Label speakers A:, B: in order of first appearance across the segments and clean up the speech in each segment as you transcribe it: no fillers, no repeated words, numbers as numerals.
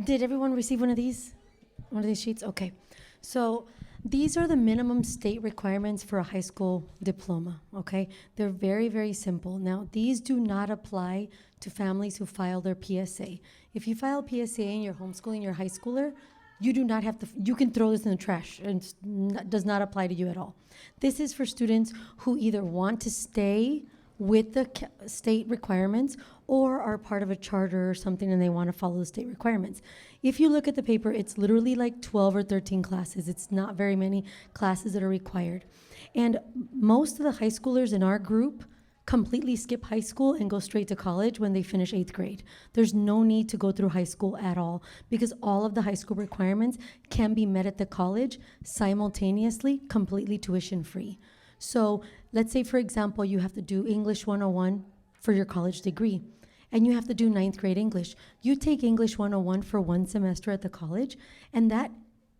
A: Did everyone receive one of these? One of these sheets? Okay. So these are the minimum state requirements for a high school diploma, okay? They're very, very simple. Now, these do not apply to families who file their PSA. If you file PSA and you're homeschooling your high schooler, you do not have to, you can throw this in the trash, and does not apply to you at all. This is for students who either want to stay with the state requirements or are part of a charter or something and they want to follow the state requirements. If you look at the paper, it's literally like 12 or 13 classes. It's not very many classes that are required. And most of the high schoolers in our group completely skip high school and go straight to college when they finish 8th grade. There's no need to go through high school at all because all of the high school requirements can be met at the college simultaneously, completely tuition free. So let's say, for example, you have to do English 101 for your college degree, and you have to do 9th grade English. You take English 101 for one semester at the college, and that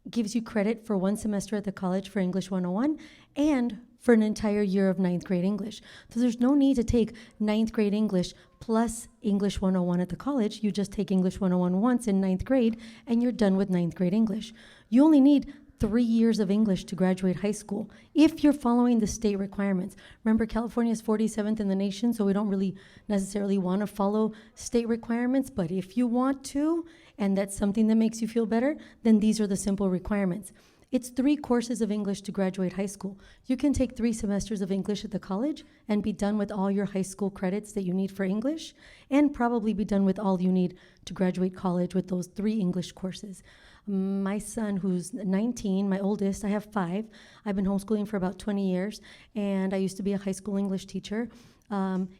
A: gives you credit for one semester at the college for English 101 and for an entire year of 9th grade English. So there's no need to take 9th grade English plus English 101 at the college. You just take English 101 once in 9th grade, and you're done with 9th grade English. You only need 3 years of English to graduate high school if you're following the state requirements. Remember, California is 47th in the nation, so we don't really necessarily want to follow state requirements, but if you want to, and that's something that makes you feel better, then these are the simple requirements. It's 3 courses of English to graduate high school. You can take 3 semesters of English at the college and be done with all your high school credits that you need for English, and probably be done with all you need to graduate college with those 3 English courses. My son, who's 19, my oldest, I have 5. I've been homeschooling for about 20 years, and I used to be a high school English teacher.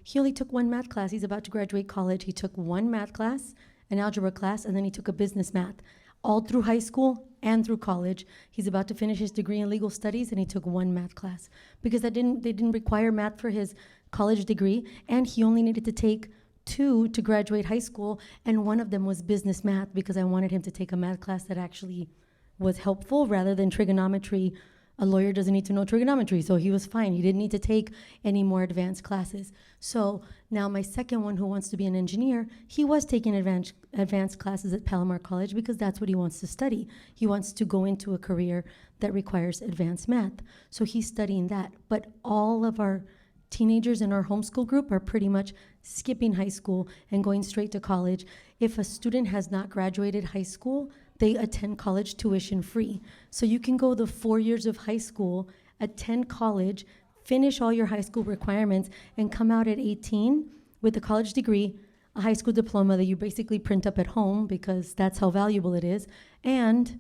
A: He only took 1 math class. He's about to graduate college. He took 1 math class, an algebra class, and then he took a business math, all through high school and through college. He's about to finish his degree in legal studies, and he took 1 math class because they didn't require math for his college degree, and he only needed to take 2 to graduate high school, and one of them was business math because I wanted him to take a math class that actually was helpful rather than trigonometry. A lawyer doesn't need to know trigonometry, so he was fine. He didn't need to take any more advanced classes. So now my second one, who wants to be an engineer, he was taking advanced classes at Palomar College because that's what he wants to study. He wants to go into a career that requires advanced math. So he's studying that. But all of our teenagers in our homeschool group are pretty much skipping high school and going straight to college. If a student has not graduated high school, they attend college tuition free. So you can go the 4 years of high school, attend college, finish all your high school requirements, and come out at 18 with a college degree, a high school diploma that you basically print up at home because that's how valuable it is, and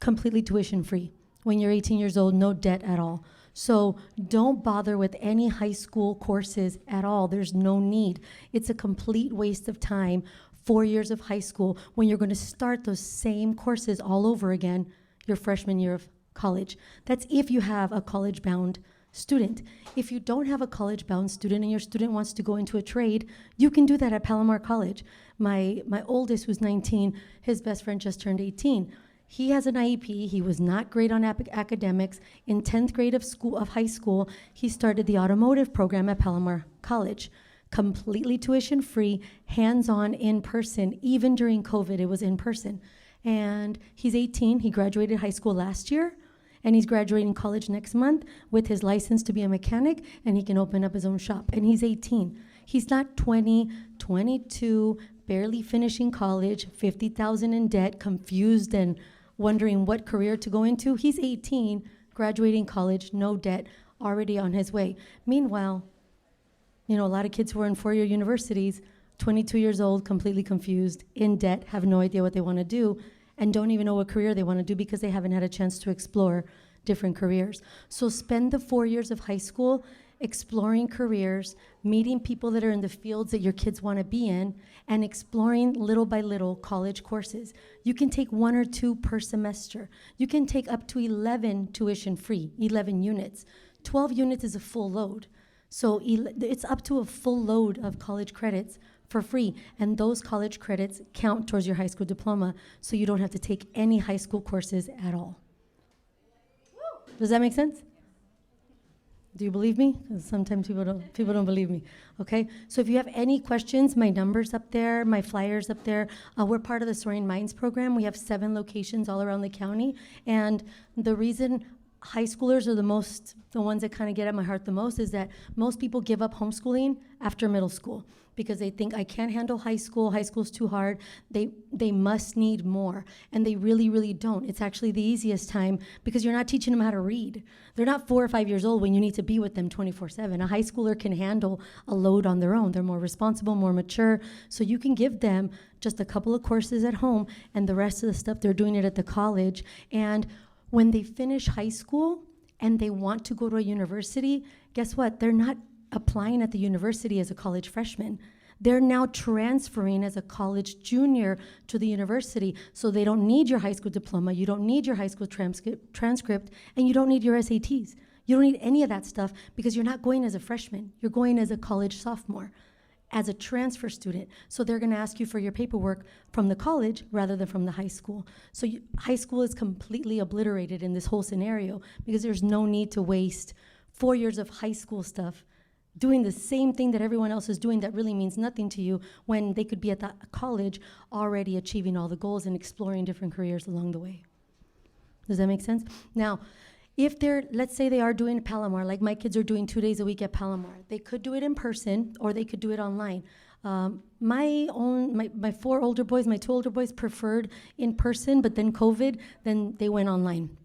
A: completely tuition free. When you're 18 years old, no debt at all. So don't bother with any high school courses at all. There's no need. It's a complete waste of time, 4 years of high school, when you're going to start those same courses all over again your freshman year of college. That's if you have a college-bound student. If you don't have a college-bound student and your student wants to go into a trade, you can do that at Palomar College. My oldest, who's 19, his best friend just turned 18. He has an IEP. He was not great on academics. In 10th grade of high school, he started the automotive program at Palomar College. Completely tuition free, hands-on, in person. Even during COVID, it was in person. And he's 18. He graduated high school last year, and he's graduating college next month with his license to be a mechanic, and he can open up his own shop. And he's 18. He's not 20, 22, barely finishing college, 50,000 in debt, confused and wondering what career to go into. He's 18, graduating college, no debt, already on his way. Meanwhile, a lot of kids who are in 4-year universities, 22 years old, completely confused, in debt, have no idea what they want to do, and don't even know what career they want to do because they haven't had a chance to explore different careers. So spend the 4 years of high school exploring careers, meeting people that are in the fields that your kids want to be in, and exploring little by little college courses. You can take 1 or 2 per semester. You can take up to 11 tuition free, 11 units. 12 units is a full load. So it's up to a full load of college credits for free, and those college credits count towards your high school diploma, so you don't have to take any high school courses at all. Does that make sense? Do you believe me? 'Cause sometimes people don't believe me. Okay. So if you have any questions, my number's up there, my flyer's up there. We're part of the Soaring Minds program. We have 7 locations all around the county, and the reason high schoolers are the ones that kind of get at my heart the most is that most people give up homeschooling after middle school because they think I can't handle high school. High school's too hard. They must need more, and they really, really don't. It's actually the easiest time because you're not teaching them how to read. They're not 4 or 5 years old when you need to be with them 24/7. A high schooler can handle a load on their own. They're more responsible, more mature, so you can give them just a couple of courses at home, and the rest of the stuff they're doing it at the college. And when they finish high school and they want to go to a university, guess what? They're not applying at the university as a college freshman. They're now transferring as a college junior to the university. So they don't need your high school diploma, you don't need your high school transcript, and you don't need your SATs. You don't need any of that stuff because you're not going as a freshman. You're going as a college sophomore, as a transfer student. So they're gonna ask you for your paperwork from the college rather than from the high school. So high school is completely obliterated in this whole scenario because there's no need to waste 4 years of high school stuff doing the same thing that everyone else is doing that really means nothing to you when they could be at that college already achieving all the goals and exploring different careers along the way. Does that make sense? Now, if let's say they are doing Palomar, like my kids are doing 2 days a week at Palomar, they could do it in person or they could do it online. My 4 older boys, my 2 older boys preferred in person, but then COVID, then they went online.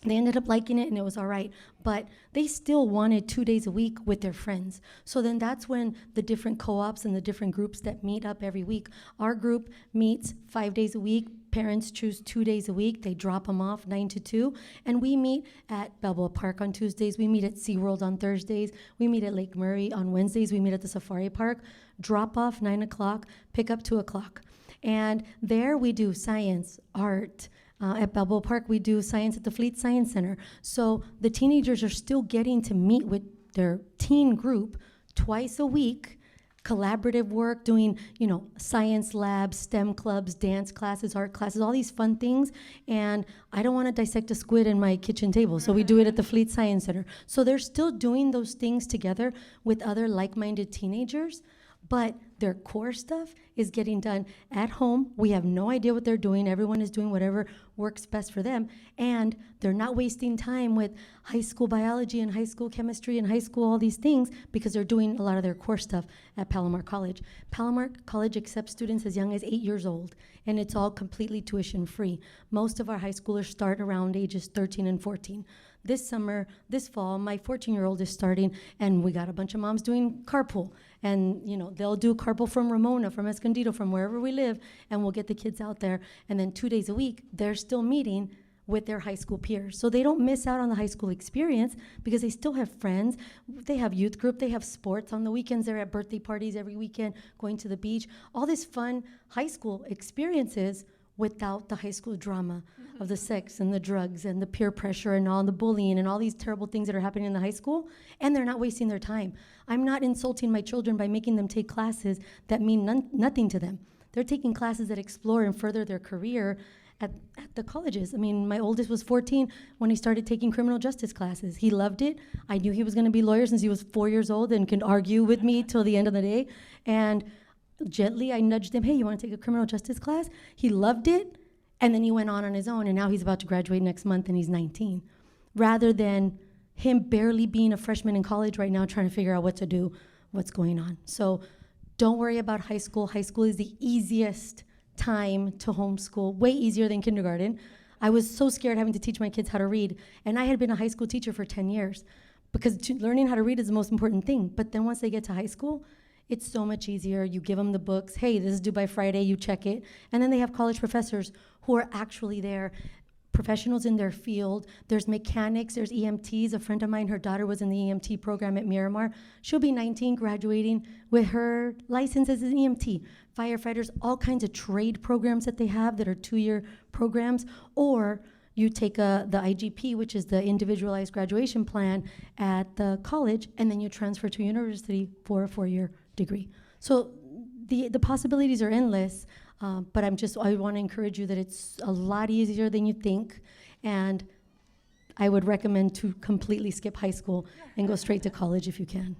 A: They ended up liking it and it was all right, but they still wanted 2 days a week with their friends. So then that's when the different co-ops and the different groups that meet up every week. Our group meets 5 days a week. Parents choose 2 days a week. They drop them off 9 to 2. And we meet at Balboa Park on Tuesdays. We meet at SeaWorld on Thursdays. We meet at Lake Murray on Wednesdays. We meet at the Safari Park. Drop off 9 o'clock, pick up 2 o'clock. And there we do science, art. At Balboa Park, we do science at the Fleet Science Center. So the teenagers are still getting to meet with their teen group twice a week, collaborative work, doing, science labs, STEM clubs, dance classes, art classes, all these fun things. And I don't want to dissect a squid in my kitchen table, so we do it at the Fleet Science Center. So they're still doing those things together with other like-minded teenagers, but their core stuff is getting done at home. We have no idea what they're doing. Everyone is doing whatever works best for them. And they're not wasting time with high school biology and high school chemistry and high school all these things because they're doing a lot of their core stuff at Palomar College. Palomar College accepts students as young as 8 years old, and it's all completely tuition free. Most of our high schoolers start around ages 13 and 14. This fall, my 14-year-old is starting, and we got a bunch of moms doing carpool. And, they'll do carpool from Ramona, from Escondido, from wherever we live, and we'll get the kids out there. And then 2 days a week, they're still meeting with their high school peers. So they don't miss out on the high school experience because they still have friends. They have youth group, they have sports. On the weekends, they're at birthday parties every weekend, going to the beach. All this fun high school experiences without the high school drama of the sex and the drugs and the peer pressure and all the bullying and all these terrible things that are happening in the high school, and they're not wasting their time. I'm not insulting my children by making them take classes that mean nothing to them. They're taking classes that explore and further their career at the colleges. I mean, my oldest was 14 when he started taking criminal justice classes. He loved it. I knew he was gonna be a lawyer since he was 4 years old and could argue with me till the end of the day. And gently, I nudged him, hey, you want to take a criminal justice class? He loved it, and then he went on his own, and now he's about to graduate next month, and he's 19. Rather than him barely being a freshman in college right now trying to figure out what to do, what's going on. So don't worry about high school. High school is the easiest time to homeschool, way easier than kindergarten. I was so scared having to teach my kids how to read, and I had been a high school teacher for 10 years because learning how to read is the most important thing. But then once they get to high school, it's so much easier. You give them the books. Hey, this is due by Friday. You check it. And then they have college professors who are actually there, professionals in their field. There's mechanics. There's EMTs. A friend of mine, her daughter was in the EMT program at Miramar. She'll be 19, graduating with her license as an EMT. Firefighters, all kinds of trade programs that they have that are 2-year programs. Or you take the IGP, which is the individualized graduation plan at the college, and then you transfer to university for a 4-year degree. So the possibilities are endless, but I want to encourage you that it's a lot easier than you think. And I would recommend to completely skip high school and go straight to college if you can.